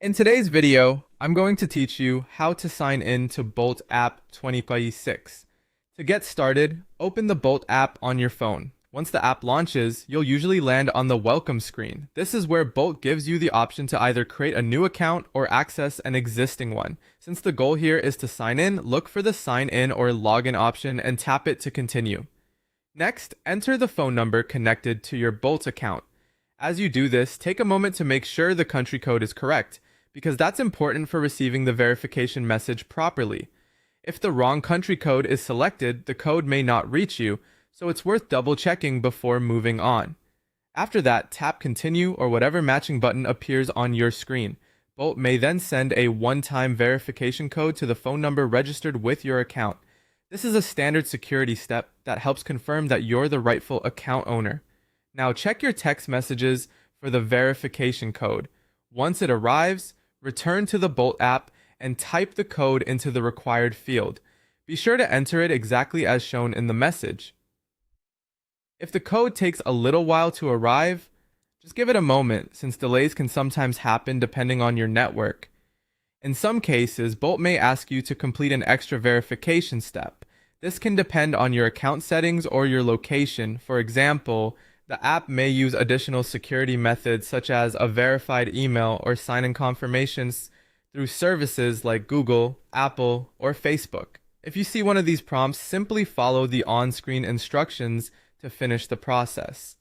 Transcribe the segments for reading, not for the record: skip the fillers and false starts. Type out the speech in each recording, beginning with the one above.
In today's video, I'm going to teach you how to sign in to Bolt app 2026. To get started, open the Bolt app on your phone. Once the app launches, you'll usually land on the welcome screen. This is where Bolt gives you the option to either create a new account or access an existing one. Since the goal here is to sign in, look for the sign in or login option and tap it to continue. Next, enter the phone number connected to your Bolt account. As you do this, take a moment to make sure the country code is correct, because that's important for receiving the verification message properly. If the wrong country code is selected, the code may not reach you, so it's worth double checking before moving on. After that, tap continue or whatever matching button appears on your screen. Bolt may then send a one-time verification code to the phone number registered with your account. This is a standard security step that helps confirm that you're the rightful account owner. Now check your text messages for the verification code. Once it arrives, return to the Bolt app and type the code into the required field. Be sure to enter it exactly as shown in the message. If the code takes a little while to arrive, just give it a moment, since delays can sometimes happen depending on your network. In some cases, Bolt may ask you to complete an extra verification step. This can depend on your account settings or your location. For example, the app may use additional security methods such as a verified email or sign-in confirmations through services like Google, Apple, or Facebook. If you see one of these prompts, simply follow the on-screen instructions to finish the process.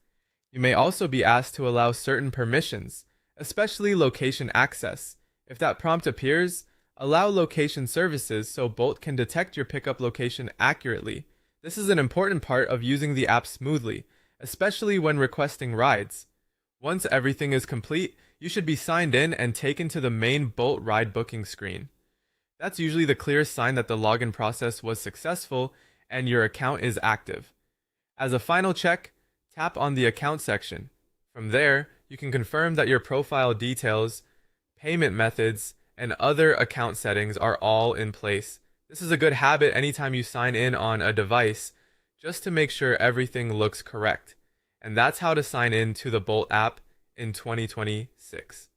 You may also be asked to allow certain permissions, especially location access. If that prompt appears, allow location services so Bolt can detect your pickup location accurately. This is an important part of using the app smoothly, especially when requesting rides. Once everything is complete, you should be signed in and taken to the main Bolt ride booking screen. That's usually the clearest sign that the login process was successful and your account is active. As a final check, tap on the account section. From there, you can confirm that your profile details, payment methods, and other account settings are all in place. This is a good habit anytime you sign in on a device, just to make sure everything looks correct. And that's how to sign in to the Bolt app in 2026.